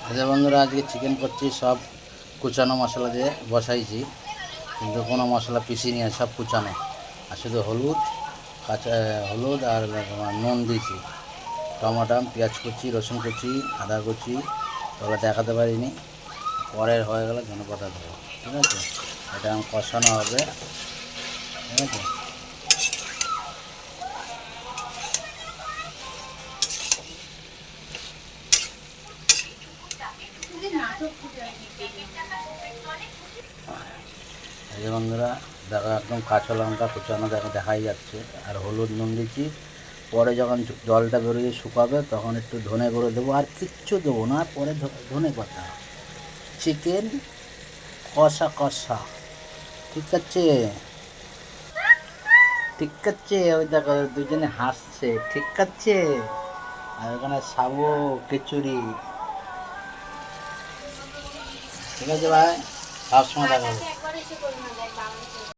আচ্ছা বন্ধুরা, আজকে চিকেন করছি। সব কুচানো মশলা দিয়ে বসাইছি, কিন্তু কোনো মশলা পিসিনি, আর সব কুচানো। আর শুধু হলুদ, কাঁচা হলুদ আর তোমার নুন দিয়েছি। টমাটো, পেঁয়াজ কুচি, রসুন কুচি, আদা কুচি, ওগুলো দেখাতে পারিনি। পরের হয়ে গেলে ধনেপাতা দেবো। ঠিক আছে, এটা কষানো হবে। ঠিক আছে, এই যে বন্ধুরা দেখো, একদম কাঁচা লঙ্কা কুচানো দেখাই যাচ্ছে। আর হলুদ নুন দিচ্ছি। পরে যখন জলটা বেরিয়ে শুকাবে তখন একটু ধনে গুঁড়ো দেবো, আর কিচ্ছু দেবো না। পরে ধনে পাতা, চিকেন কষা কষা। ঠিক আছে, ঠিক আছে। ওই দেখো দুজনে হাসছে। ঠিক আছে, আর ওখানে সাবু খিচুড়ি। ঠিক আছে ভাই, সবসময় দেখা